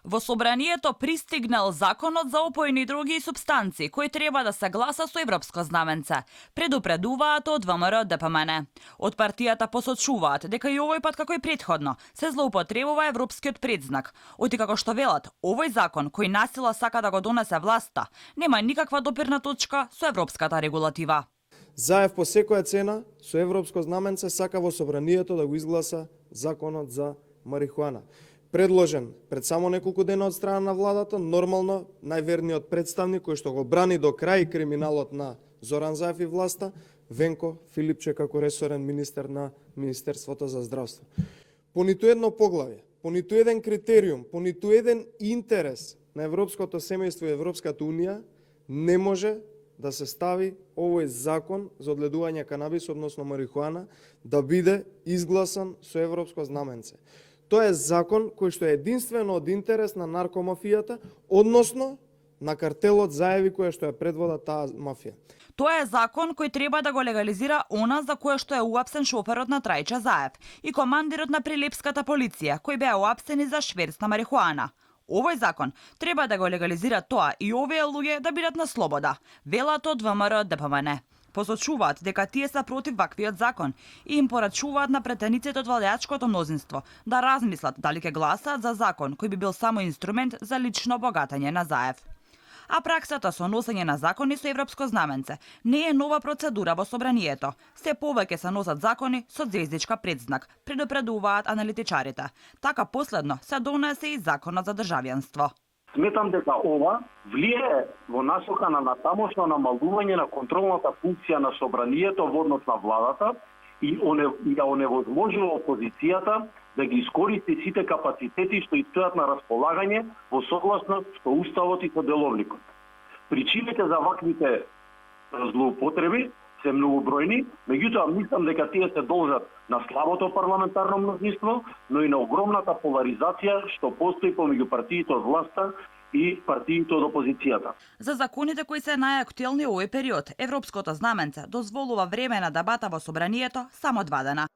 Во собранието пристигнал законот за опојни други и супстанции, кој треба да се гласа со европско знаменце. Предупредуваат од ВМРО ДПМН. Од партијата посочуваат дека и овој пат како и претходно се злоупотребува европскиот предзнак. Оти како што велат, овој закон кој насила сака да го донесе власта, нема никаква допирна точка со европската регулатива. Заев по секоја цена со европско знаменце сака во собранието да го изгласа законот за марихуана. Предложен пред само неколку дена од страна на владата, нормално најверниот представник кој што го брани до крај криминалот на Зоран Заев и власта, Венко Филипче како ресорен министер на Министерството за здравство. По ниту едно поглавје, по ниту еден критериум, по ниту еден интерес на европското семејство и Европската унија не може да се стави овој закон за одледување канабис, односно марихуана, да биде изгласан со европско знаменце. Тоа е закон кој што е единствено од интерес на наркомафијата, односно на картелот Заеви која што ја предвода таа мафија. Тоа е закон кој треба да го легализира она за кое што е уапсен шоферот на Трајче Заев и командирот на Прилепската полиција, кои беа уапсени за шверц на марихуана. Овој закон треба да го легализира тоа и овие луѓе да бидат на слобода, велат од ВМРО ДПМН. Посочуваат дека тие се против ваквиот закон и им порачуваат на претениците од владеачкото мнозинство да размислат дали ќе гласаат за закон кој би бил само инструмент за лично богатење на Заев. А праксата со носење на закони со европско знаменце не е нова процедура во собранието. Се повеќе се носат закони со звездичка предзнак, предупредуваат аналитичарите. Така последно се донесе и законот за државјанство. Сметам дека ова влијае во насока на натамошно намалување на контролната функција на собранието во однос на владата и да оневозможува опозицијата да ги искористи сите капацитети што и стојат на располагање во согласност со Уставот и со Деловникот. Причините за ваквите злоупотреби се многобројни, меѓутоа мислам дека тие се должат на слабото парламентарно мнозинство, но и на огромната поларизација што постои помеѓу партиите од власта и партиите од опозицијата. За законите кои се најактуелни овој период, европското знаменце дозволува време на дебата во собранието само 2 дена.